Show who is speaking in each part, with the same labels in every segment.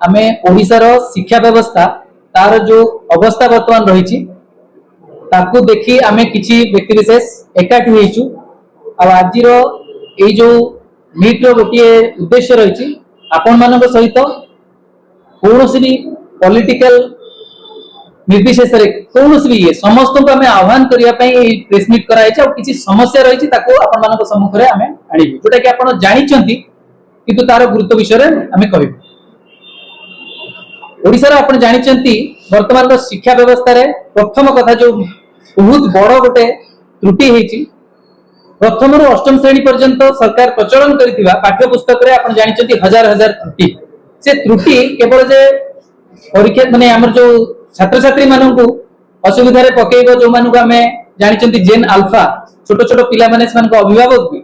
Speaker 1: आमे ओडिशार शिक्षा व्यवस्था तार जो अवस्था वर्तमान रही ताकू देखी आमे किछि व्यक्ति विशेष एकाठी होइछु आज जो मीट रो गोटे उद्देश्य रही आपण मानक सहित कौन भी पॉलिटिकल निर्विशेष कौन भी ये समस्त को आम आह्वान करने प्रेस मीट कराई किसी समस्या रही आपण मान सम्मुख में आम आणबू जोटा कि आप जानते किंतु तार गुरुत्व विषय आम कह ओडिशार आप जानते वर्तमान शिक्षा व्यवस्था रे प्रथम कथा जो बहुत बड़ गोटे त्रुटि होती प्रथम रु अष्टम श्रेणी पर्यंत सरकार प्रचलन करथिबा पाठ्य पुस्तक रे आप जानते हजार हजार त्रुटि से त्रुटि केवल जे परीक्षा माने हमर जो छात्र छात्री मानू असुविधा पकेब जो मानू आम जानते जेन अल्फा छोट छोट पिला माने अभिभावक भी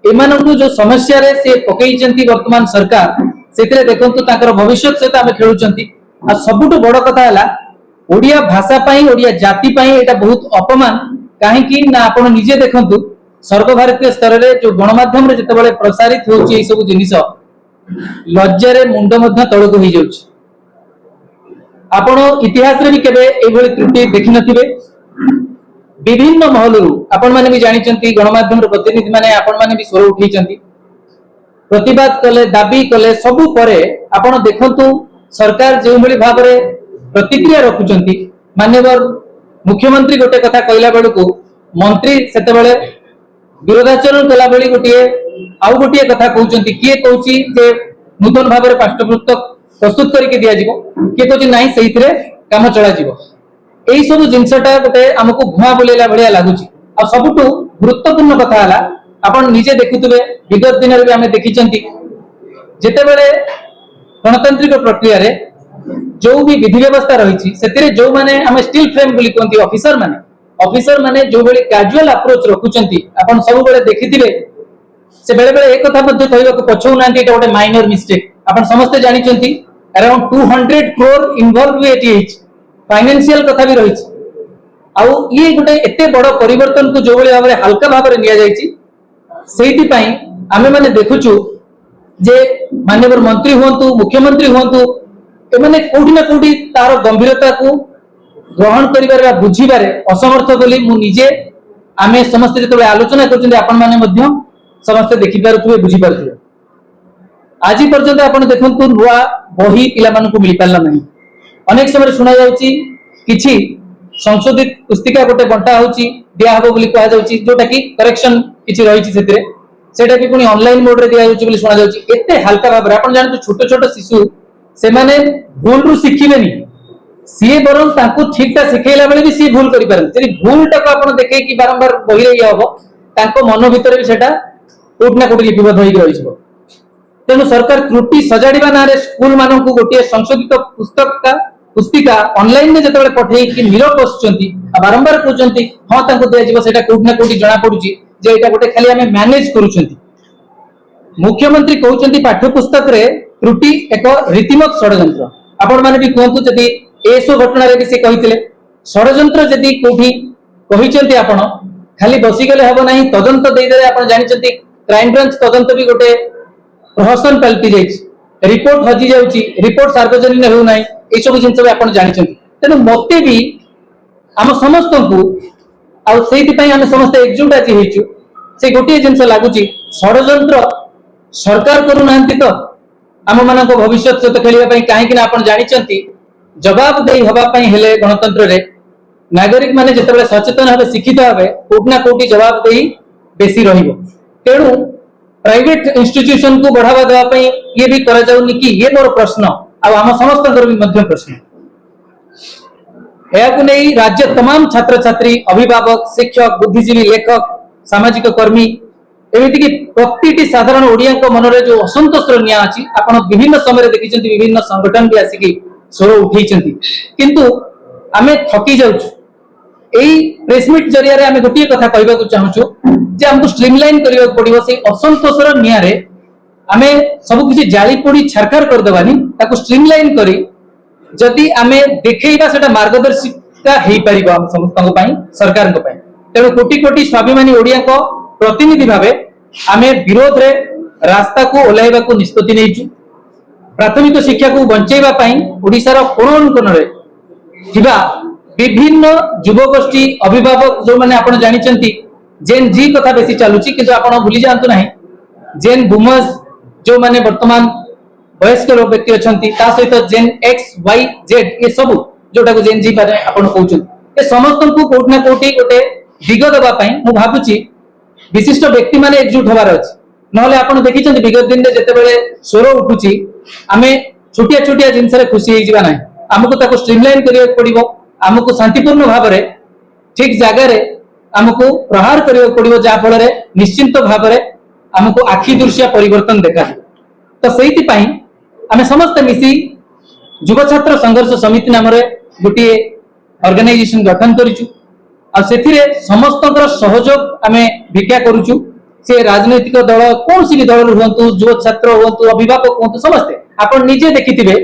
Speaker 1: एमानकु जो समस्या रे से पकईचंती वर्तमान सरकार सेतिरे देखंतु ताकर भविष्य सहित आमे खेलुचंती आ सबुटु बड़ कथा हला ओडिया भाषा पई ओडिया जाति पई एटा बहुत अपमान काहे कि ना आपण निजे देखंतु सर्वभारतीय स्तर रे जो गणमाध्यम रे जते बेले प्रसारित होउची ए सब जिनिस लज्जा रे मुंड मध्य तळको होई जाउची आपण इतिहास रे भी केबे ए भली त्रुटि देखि नथिबे विभिन्न महलरू आपण माने भी जानिचंती गणमाध्यम रे प्रतिनिधि माने आपण माने भी स्वर उठैचंती प्रतिवाद कले दाबी कले सबु परे आपण देखंतु सरकार जे भली भाव रे प्रतिक्रिया रखुचंती माननीय मुख्यमंत्री गोटे कथा कहला बेलू मंत्री सेते बेले विरोधाचरण कला बेली गोटे आउ गोटे कथा कहउचंती किए कहउची जे नूतन भाव रे पाठ्यपुस्तक प्रस्तुत करके दिया जिवो किए कहउची नाही सेहितरे काम चला जिवो एई सब जिनसटा गोटे हमकु घुआ बोलेला भलिया लागुची आ सबुटु गुरुत्वपूर्ण कथा हला आपण निजे देखुतबे विगत दिन रे हमें देखिचंती जेते बेले गणतांत्रिक प्रक्रिया रे जो भी विधि व्यवस्था रही से जो माने हमें स्टील फ्रेम बोली कहती ऑफिसर माने जो बेले कैजुअल अप्रोच रखुचंती आपण सब बेले देखिथिबे से बेले बेले एक कथा मध्ये कहबा को पछौ नांती एटा गोटे माइनर मिस्टेक आपण समस्त जानिचंती अराउंड 200 करोड़ इन्वॉल्व एटी हिच फाइनेंशियल कथा भी रही आउ ये गोटे एते बड़ परिवर्तन को जो बेले भाबरे हल्का भाबरे निया जायछि सेहिति पई आमे माने देखुछु जे माननीय मंत्री हुंतु मुख्यमंत्री हुंतु एमाने कोठी ना कोठी तार गंभीरता को ग्रहण करिबारे बुझिबारे असमर्थ बोली मु निजे आमे समस्त जतबे आलोचना करछन आपण माने मध्य समस्त देखि पारुथुबे बुझि पारुथुबे आज पर्यंत आपण देखंतु नुआ बही पिला मानकु मिलि पारला नाही अनेक समय सुना जाउची किछि संशोधित पुस्तिका गोटे बंटा होउची दिया हबो बोली कहआ जाउची जोटा कि करेक्शन किछि रहिछि सेतिरे सेटा कि पुनी ऑनलाइन मोड रे दिया जाउची बोली सुना जाउची एते हल्का भाबरे आपण जानतो छोट छोट शिशु से माने भूल रु शिखिबेनी सी बरं ताकू ठीकटा शिखेला बेले भी सी भूल करि पारन जदि भूलटा को आपण देखे कि बारंबार बही रे हबो ताको मन भितर भी सेटा कोट ना कोट लिपिबद्ध होई रहिसबो तेनु सरकार त्रुटि सजाडिबा नारे स्कूल मानकु गोटे संशोधित पुस्तिका ऑनलाइन में जतबे पठेई कि निरप बसचंती बारंबार कहउचंती हां ताको दिया जिवो सेटा कोट ना कोट जणा पडुची जे एटा गोटे खाली हमें मैनेज करूचंती मुख्यमंत्री कहउचंती पाठ्य पुस्तक रे त्रुटि एक रीतिमत षडयंत्र आपण माने भी कहंतु जदि एसो घटना रे भी से कहितले षडयंत्र जदि कोठी कहिचंती आपण खाली बसी गले हबो नाही तदंत देई देले आपण जानिचंती क्राइम ब्रांच तदंत भी गोटे प्रहसन पलटी जाइछ रिपोर्ट हजी जाउची रिपोर्ट सार्वजनिक हेउ नाही ए सब जिंस भी आपण जानिचंती तेनु मते भी हम समस्त को आ सेति पई हम समस्त एकजुट आछि हेचु से गोटे जिंस लागुची षडयंत्र सरकार करू नांती तो आम मान भविष्य सहित खेलने कहीं आप जानते जवाब दे हवाई हेले गणतंत्र रे नागरिक माने जिते सचेतन हे शिक्षित हे कोटना कोटी जवाब दे बेसी तेणु प्राइवेट इंस्टीट्यूशन को बढ़ावा देवाई ये भी करा जाउनी कि ये मोर प्रश्न आम समस्त भी प्रश्न यह नहीं राज्य तमाम छात्र छात्री अभिभावक शिक्षक बुद्धिजीवी लेखक सामाजिक कर्मी एमिति कि प्रति साधारण ओडिया मनरे जो असंतोष निया अछि आपण विभिन्न समय देखिचंती विभिन्न संगठन भी आसिकी स्वर उठैचंती किंतु आमे थकी जाउछु एई प्रेस मीट जरिया रे आमे गोटिए कथा कहबा को चाहूछु जे हमको स्ट्रीमलाइन करियो पड़िबो से असंतोषर निया रे आमे सब किछि जाली पड़ी छरकार कर देबानी ताको स्ट्रीमलाइन करी जदि आमे देखैबा सेटा मार्गदर्शिका हेई परिबो हम समस्त पई सरकार को पई तेणु कोटी कोटी स्वाभिमानी ओडिया को प्रतिनिधि भावे आमे विरोध रे रास्ता को ओलाइबा को निष्पत्ति नैछु प्राथमिक शिक्षा को बंचेबा पई ओडिशार कोण अनुकोणरे थिबा विभिन्न युवगोष्ठी अभिभावक जो माने आपण जानिचंती जेन जी कथा बेसी चालुची किंतु आपण भूली जानतु नाही जेन बूमर्स जो माने वर्तमान वयस्क लोक व्यक्ति अछंती ता सहित जेन एक्स वाई जेड ये सब जोटा को जेन जी पारे आपण कहउछन ए समस्त को कोठना कोठी गोटे दिग देबा पई मु भाबुची विशिष्ट व्यक्ति माने एकजुट होबार अछि नहले आपण देखिचंती विगत दिन रे जते बेले स्वर उठुची आमे छोटिया छोटिया जिंस रे खुशी होई जिबा नाही हमको ताको स्ट्रीमलाइन करिया पड़िबो हमको शांतिपूर्ण भाव रे ठीक जगह रे हमको प्रहार करिया पड़िबो जा फल रे निश्चिंत भाव रे हमको आखि दृश्य परिवर्तन देखा तो सेहिति पई आमे समस्त मिसी युवा छात्र संघर्ष समिति नाम रे गोटे ऑर्गेनाइजेशन गठन करिचु आ सेथिरे समस्तकर सहयोग आमे भिक्षा करूचु से राजनीतिक दल कौन सी भी दल हुंतु युवा छात्र हुंतु अभिभावक हुंतु समस्त आपण निजे देखिथिबे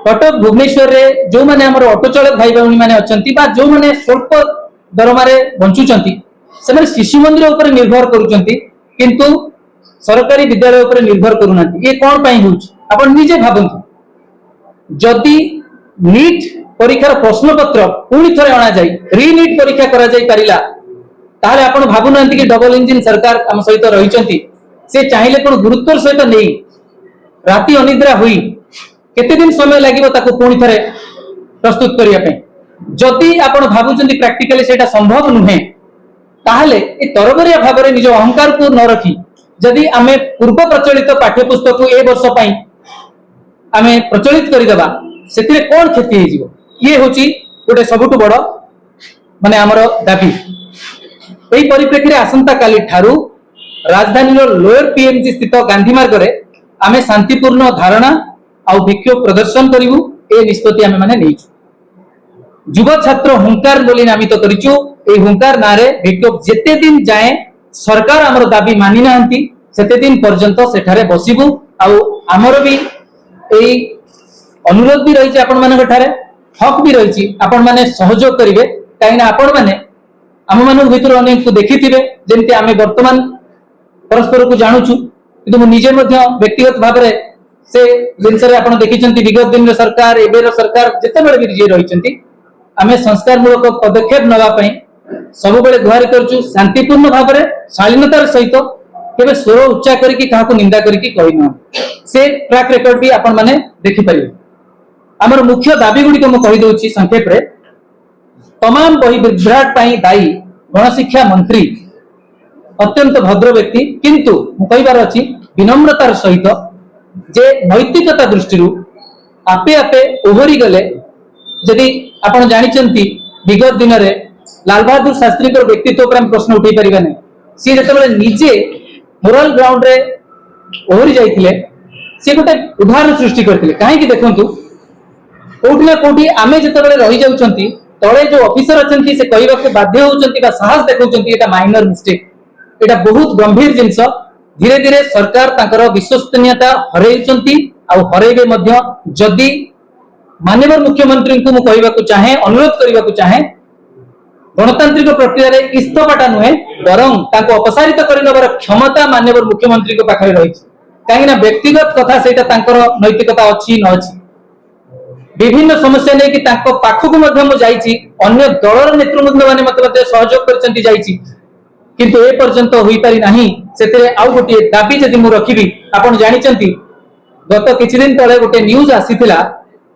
Speaker 1: कटक भुवनेश्वर रे जो माने हमर ऑटो चालक भाई बहनी माने अछंती बा जो माने स्वल्प दरमारे बंचुचंती से माने शिशु मंदिर ऊपर निर्भर करूचंती किंतु सरकारी विद्यालय ऊपर निर्भर करूनांती ये कोन पई होउछ आपण निजे भाबंतु जदि नीट परीक्षार प्रश्न पत्र पुणी थरे अणा जाई रीनीट परीक्षा करा जाई परिला ताले आपण भाबुनांती कि डबल इंजिन सरकार हम सहित रहिचंती से चाहिले कोन गुरुत्वर सहित नै राति अनिद्रा हुई केते दिन समय लागिबो ताको पुणी थरे प्रस्तुत करिया पे जदि आपण भाबुचंती प्रैक्टिकली सेटा संभव नुहे ताहले ए तरबरिया भाबरे निज अहंकार को न रखी जदि आमे पूर्व प्रचलित पाठ्य पुस्तक को ए वर्ष पई आमे प्रचलित करि देबा सेतिरे कोन क्षति हे जिवो ये होची गोटे सबुटु बड़ माने हमर दाबी एही परिप्रेक्षी रे आसंता काली ठारू राजधानी रो लोअर पीएमजी स्थित गांधी मार्ग रे आमे शांतिपूर्ण धारणा आ विक्षोभ प्रदर्शन करिवु ए निष्पत्ति आमे माने नेइछु युवा छात्र हुंकार बोली नामित करिछु ए हुंकार नारे विक्षोभ जेते दिन जाए सरकार हमर दाबी मानि नाहंती सेते दिन पर्यंत सेठारे बसिबु आ हमर भी एई अनुरोध भी रही आपण मानक ठारे हक भी रही आपण माने सहयोग करिवे काइना आपण माने हम मानक भितर अनेक को देखिथिबे जेंति आमे वर्तमान परस्पर को जानुछु किंतु निजे मध्य व्यक्तिगत भाव रे से जिनस रे आपण देखिचंती विगत दिन रे सरकार एबेर सरकार जते बेले भी जे रहिचंती आमे संस्कार मूलक पदक्षेप नवा पई सब बेले गुहारि करछु शांतिपूर्ण भाव रे शालीनतार सहित केबे स्वर उच्चा करिकि काहाको निंदा करिकि कहिनो से ट्रैक रिकॉर्ड भी आपण माने देखि परिबे हमर मुख्य दाबी गुडी को म कहि दोछि संक्षेप रे तमाम बही विभ्राट पाई दायी गणशिक्षा मंत्री अत्यंत भद्र व्यक्ति किंतु मु कहिबार अछि विनम्रतार सहित जे नैतिकता दृष्टि आपे आपे ओहरी गले जदि आपण जानिचंती विगत दिन रे लाल बहादुर शास्त्री को व्यक्तित्व पर हम प्रश्न उठै परिबा नै सी जते निजे मोरल ग्राउंड रे ओहरी जाइथिले से गोटे उदाहरण सृष्टि करथिले काहे कि देखंतु कोठी ना कोठी आमे जते बेले रहि जाउचंती तळे जो ऑफिसर अछंती से कहबा को बाध्य होउचंती बा साहस देखौचंती एटा माइनर मिस्टेक एटा बहुत गंभीर जिंस धीरे धीरे सरकार तांकर विश्वसनीयता हरैचंती आ हरैबे मध्य जदि माननीय मुख्यमंत्री को मु कहबा को चाहे अनुरोध करबा को चाहे गणतांत्रिक प्रक्रिया रे इस्तफाटा नुहे बरं ताको अपसारित करिनबर क्षमता माननीय मुख्यमंत्री को पाखरे रहिछि काहेना व्यक्तिगत कथा सेटा तांकर नैतिकता अछि न अछि विभिन्न समस्या नै कि ताको पाखकु मध्य मु जाईछि अन्य दलर नेतृवृंद माने मते सहयोग करचंती जाईछि किंतु ए पर्यंत होई पारि नाही सेते आउ गोटे दाबी जदि मु रखिबी आपण जानिचंती गत किछि दिन तळे गोटे न्यूज आसीथिला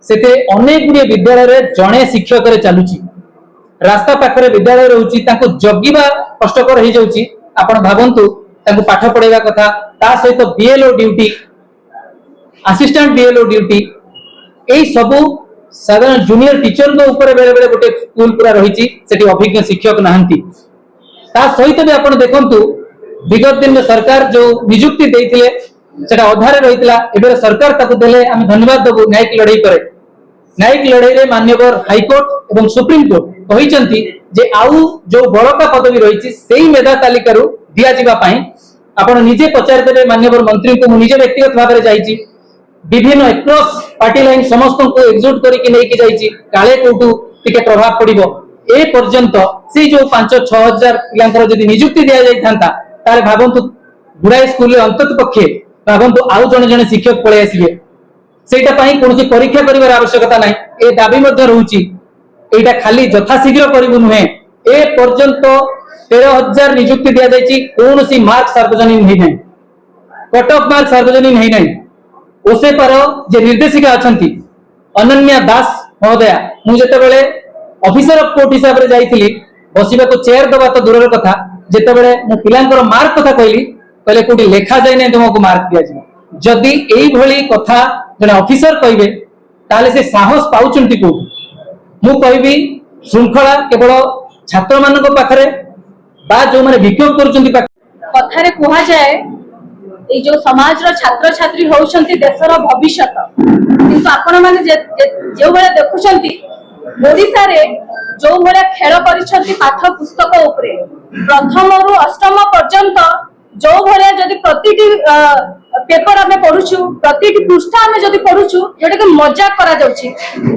Speaker 1: सेते अनेक गुडी विद्यालय रे जणे शिक्षक रे चालुछि रास्ता पाखरे विद्यालय रहउछि ताको जगिबा कष्टकर हे जाउछि आपण भाबंतु ताको पाठ पढाइबा कथा ता सहित BLO duty assistant BLO duty एई सबु साधारण जूनियर टीचर को ऊपर बेले बेले गोटे स्कूल पूरा रहिछि सेठी अभिज्ञ शिक्षक नाहंती ता सहित भी आपण देखंतु विगत दिन में सरकार जो नियुक्ति देइथिले सेटा अधारे रहितला एबे सरकार ताको देले हम धन्यवाद देबु न्यायिक लड़ाई करे न्यायिक लड़ाई रे माननीय हाई कोर्ट एवं सुप्रीम कोर्ट कहिचंती जे आउ जो बड़का पदवी रहिछि सेही मेधा तालिका रु दिया जिबा पई आपण निजे पचार देबे माननीय मंत्री को निजे व्यक्तिगत भाव रे जाईछि विभिन्न एक्रॉस पार्टी लाइन समस्त को एकजुट करके लेके जाईछि काले कोटू टिके प्रभाव पड़िबो ए पर्यंत से जो 5-6 हजार पिलांकर जदि नियुक्ति दिया जाई थांता तारे भाबंतु गुडाई स्कूल रे अंतत पक्षे भाबंतु आउ जने जने शिक्षक पळे आसीबे सेटा पई कोनोसी परीक्षा करिवार आवश्यकता नाही ए दाबी मध्ये रहउची एटा खाली यथाशीघ्र करिवु नुहे ए पर्यंत 13,000 नियुक्ति दिया जायछि कोनोसी मार्क सार्वजनिक नहीं नाही कट ऑफ मार्क सार्वजनिक नहीं नाही ओसे पर जे निर्देशिका अछंती अनन्या दास महोदया मु जेते बेले ऑफिसर ऑफ कोर्ट हिसाब रे जाईथिली बसिबा को चेयर दबा तो दूर कथा जेते बेले मु पिलांकर मार्क कथा कहली कहले कोठी लेखा जाय नै तुमको मार्क दिया जिवो जदि एई भली कथा जने ऑफिसर कहबे ताले से साहस पाउचंती को मु कहबी श्रृंखला केवल छात्र मानक पाखरे बा जो माने विक्षोभ करूचंती
Speaker 2: कथारे कुहा जाए ए जो समाज रो छात्र छात्री होउछंती देशर भविष्यत किंतु आपण माने जे बेले देखुछंती ओडिसा रे जो बेले खेल करिछंती पाठ पुस्तक उपरे प्रथम रु अष्टम पर्यंत जो भले जदि प्रतिटी पेपर आमे पढुछु प्रतिटी पृष्ठा आमे जदि पढुछु जेटा के मजाक करा जाउची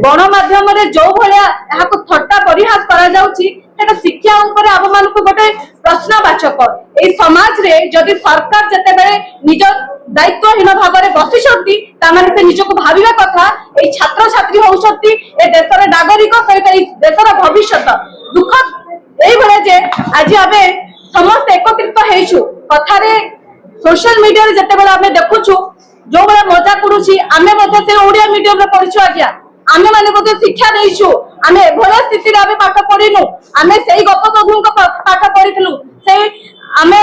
Speaker 2: गणमाध्यम रे जो भले एहा को थट्टा परिहास करा जाउची सेटा शिक्षा ऊपर आप मान को गोटे प्रश्नवाचक ए समाज रे जदि सरकार जते बेले निज दायित्वहीन भाव में बसिछंती ता माने से निजको भाबिबा कथा ए छात्र छात्री होउछंती ए देशर नागरिक सहित ए देशर भविष्यत दुख एई भले जे आज आबे समस्त एकत्रित हेइछु कथारे सोशल मीडिया रे जते बेला आमे देखुछु जो बेला मजाक करूछि आमे मध्ये से ओडिया मीडियम रे पढिछु आज्ञा आमे माने मध्ये शिक्षा देइछु आमे एभला स्थिति रे आमे पाठ पढिनु आमे सेही गपसधु को पाठ पढिथिलु सेही आमे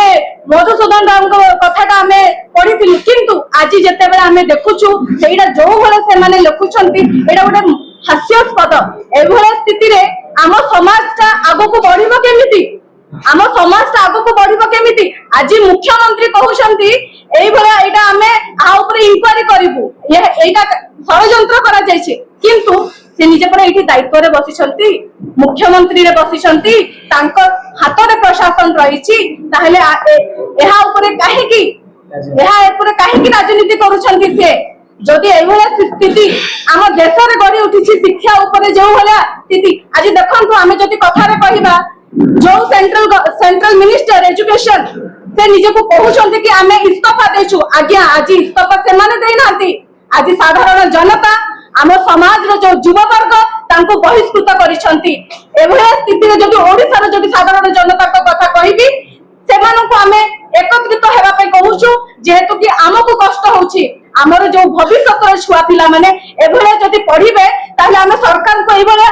Speaker 2: मधुसूदन राव को कथाटा आमे पढिथिलु किंतु आज जते बेला आमे देखुछु सेहीटा जो भले से माने लिखुछंती एटा गोटे हास्यास्पद एभला स्थिति रे आम समाजटा आगो को बढ़िबो केमिति आम समाज आगो को बढ़िबो केमिति आज मुख्यमंत्री कहउछंती एई भला एटा हमें आ ऊपर इंक्वायरी करिवु एटा षडयंत्र करा जायछि किंतु से निजे पर एठी दायित्व रे बसिछंती मुख्यमंत्री रे बसिछंती तांको हाथ रे प्रशासन रहिछि ताहेले एहा ऊपर काहे की राजनीति करूछंती से जदि एभला स्थिति आम देश रे गड़ी उठिछि शिक्षा ऊपर जो भला स्थिति आज देखंतु आमे जदि कथा रे कहिबा जो सेंट्रल मिनिस्टर एजुकेशन से निजे को कहउछंती कि आमे इस्तीफा देछु आज्ञा आज इस्तीफा से माने देई नांती आज साधारण जनता आम समाज रो जो युवा वर्ग तांको बहिष्कृत करिसंती एभला स्थिति रे जदि ओडिसा रो जदि साधारण जनता को कथा कहिबी सेमानन को आमे एकत्रित हेबा पे कहउछु जेहेतु कि हमको कष्ट होउछि हमर जो भविष्यत रो छुआ पिला माने एभला जदि पढिबे ताले हम सरकार को एभला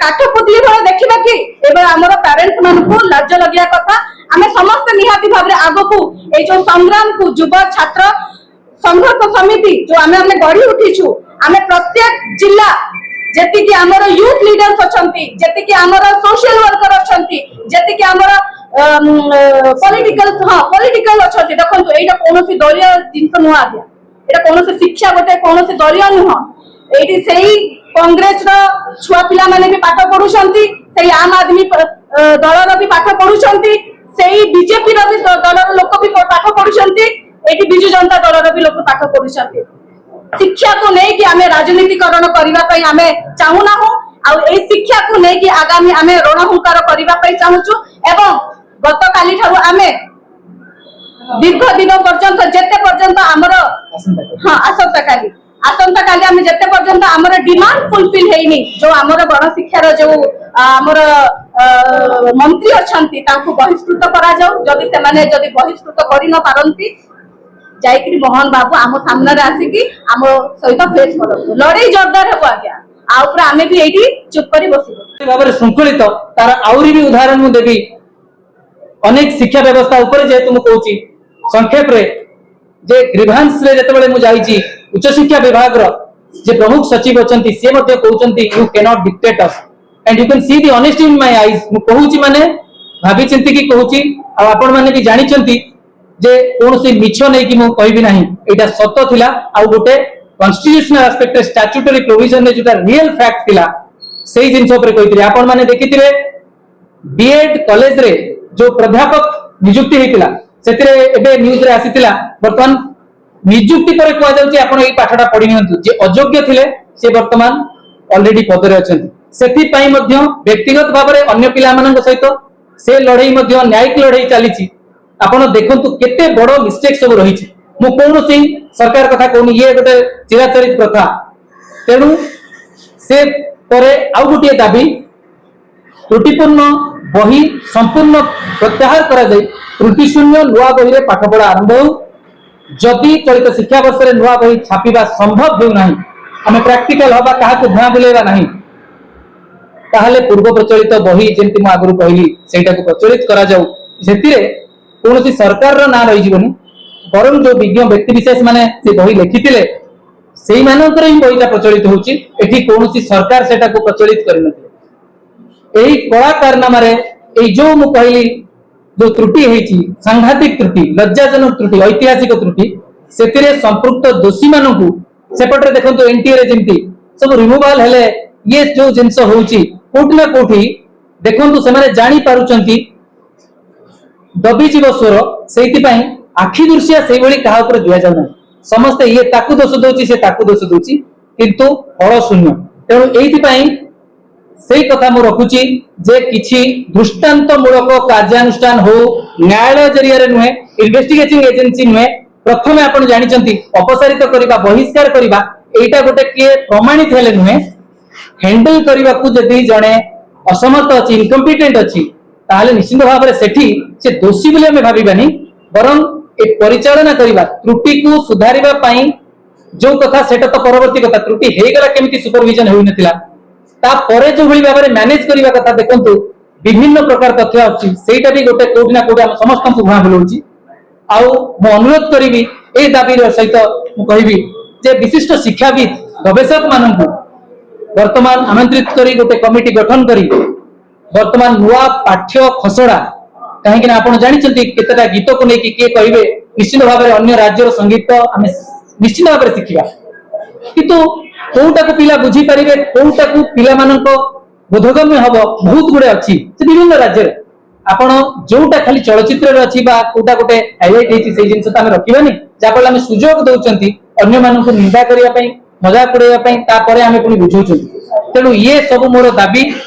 Speaker 2: काठ पुतली भले देखिबा कि एबे हमर पेरेंट्स मान को लाज लगिया कथा हमें समस्त निहाती भाबरे आगो को ए जो संग्राम को युवा छात्र संघर्ष समिति जो हमें गढ़ी उठीछु हमें प्रत्येक जिला जेति कि हमर यूथ लीडर्स अछंती जेति कि हमर सोशल वर्कर अछंती जेति कि हमर पॉलिटिकल अछंती देखंतु एटा कोनोसी दलीय जिंस नुआ दिया एटा कोनोसी शिक्षा गोटे कोनोसी दलीय नुह एटी सेही कांग्रेस रो छुआ पिला माने भी पाठ पढुछंती सेही आम आदमी दल रो भी पाठ पढुछंती सेही बीजेपी रो भी दल रो लोक भी पाठ पढुछंती एटी बिजु जनता दल रो भी लोक पाठ पढुछंती शिक्षा को नै कि हमें राजनीतिकरण करबा पई हमें चाहू ना हो आ ए शिक्षा को नै कि आगामी हमें रणहुंकार करबा पई चाहूछु एवं गत काली ठारू हमें दीर्घ दिन पर्यंत जेते पर्यंत हमर हां आसंता काली हमें जेते पर्यंत हमर डिमांड फुलफिल हेइनी जो हमर गण शिक्षार जो हमर मंत्री अछंती तांको बहिष्कृत करा जाऊ जदि से माने जदि बहिष्कृत करि न पारंती जायकरी मोहन बाबू आम सामने रे आसिकी आम सहित फेस करब लड़ाई जोरदार हेबो आज्ञा आ ऊपर हमें भी एठी चुप करी बसिबो
Speaker 1: भाबरे शृंखलित तार आउरी भी उदाहरण मु देबी अनेक शिक्षा व्यवस्था ऊपर जे तुम कहूची संक्षेप रे जे ग्रीवांस रे जते बेले मु जाईची उच्च शिक्षा विभाग रो जे प्रमुख सचिव अछंती से मध्ये कहउचंती you can not dictate us and you can see the honesty in my eyes मु कहूची माने भाबी चिंती की कहूची आ आपण माने भी जानि चंती जे कोनोसी मिछ नै कि मु कहबी नाही एटा सत्य थिला आ गोटे कॉन्स्टिट्यूशनल एस्पेक्ट स्टैट्यूटरी प्रोविजन ने जोटा रियल फैक्ट थिला सेही जिंस ऊपर कहितले आपण माने देखिथिबे बीएड कॉलेज रे जो प्राध्यापक नियुक्ति हेतिला सेतिरे एबे न्यूज रे आसीतिला वर्तमान नियुक्ति पर कोआ जाउची आपण एई पाठटा पढि नियंतु जे अयोग्य थिले से वर्तमान ऑलरेडी पदरे अछंती सेति पई मध्ये व्यक्तिगत भाबरे अन्य पिला मानन सहित से लड़ाई न्यायिक लड़ाई चली आपण देखंतु केते बड़ मिस्टेक सब रही मु कौन सरकार कथा कहूनी ये गोटे चिराचरित प्रथा तेणु से परे आउ गोटे दाबी त्रुटिपूर्ण बही संपूर्ण प्रत्याहार करा जाय त्रुटि शून्य नुआ बही रे पाठ पढ़ा आरंभ हो जदि चलित शिक्षा वर्ष रे नुआ बही छापिबा संभव हो नाही आमे प्रैक्टिकल हबा काहा को धुआ बुलेबा नाही ताहले पूर्व प्रचलित बही जेंति मु आगु कहली सेटा को प्रचलित करा जाऊ सेतिरे कोनोसी सरकार रो ना रही जीवनी बरं जो विज्ञ व्यक्ति विशेष माने से बही लिखिथिले सेही मानकर ही बहीटा प्रचलित होउची एठी कोनोसी सरकार सेटा को प्रचलित करनथि एही कला कारनामारे एई जो मु कहली जो त्रुटि हेची सांघातिक त्रुटि लज्जाजनक त्रुटि ऐतिहासिक त्रुटि सेतिरे संपृक्त दोषी मानकु सेपटरे देखंतु एनटीए रे जेंति सब रिमूवल हेले ये जो जिंस होउची कोठी ना कोठी देखंतु से माने जानि पारुचंती दबी जीव स्वर सेति पई आखि दृश्य से भली कहा ऊपर दिया जाउ नाही समस्त ये ताकु दोष दोची से ताकु दोष दोची किंतु फल शून्य तेणु एइति पई सेही कथा मु रखुची जे किछि दृष्टांत मूलक कार्यानुष्ठान हो न्यायालय जरिया रे नुहे इन्वेस्टिगेटिंग एजेंसी नुहे प्रथमे आपण जानिचंती अपसारित करिबा बहिष्कार करिबा एटा गोटे के प्रमाणित हेले नुहे हैंडल करिबा को जदी जणे असमर्थ अछि इनकम्पिटेंट अछि ताहले निश्चित भाव रे सेठी से दोषी बोले हमें भाबिबानी बरं एक परिचालना करिबा त्रुटि को सुधारिबा पई जो कथा सेटा तो परवर्ती कथा त्रुटि हेगला केमिति सुपरविजन होई नथिला ता परे जो भली भाबरे मैनेज करिबा कथा देखंतु विभिन्न प्रकार तथ्य अछि सेटा भी गोटे कोठी ना कोठी हम समस्त को भा बोलउची आउ मो अनुरोध करिवि ए दाबी रो सहित मु कहिबि जे विशिष्ट शिक्षाविद गवेषक माननकु वर्तमान आमंत्रित करी गोटे कमिटी गठन करी वर्तमान नुआ पाठ्य खसड़ा कहीं आपण जानिचंती केतेटा गीत को लेकी के कहिबे निश्चित भाव में अन्य राज्यर संगीत आमे निश्चित भाव में शिखिबा किंतु कोउटा को पिला बुझी परिबे कोउटा को पिला मानको बोधगम्य हबो बहुत गुडे अछि से विभिन्न राज्य रे आपण जोटा खाली चलचित्र रे अछि बा कोउटा गोटे हाइलाइट हेछि से जिंस त आमे रखिबानी जा पले आमे सुजोग दउचंती अन्य मानको निंदा करिया पई मजाक उड़ाइया पई ता परे आमे पुनी बुझौचंती तेणु ये सब मोर दाबी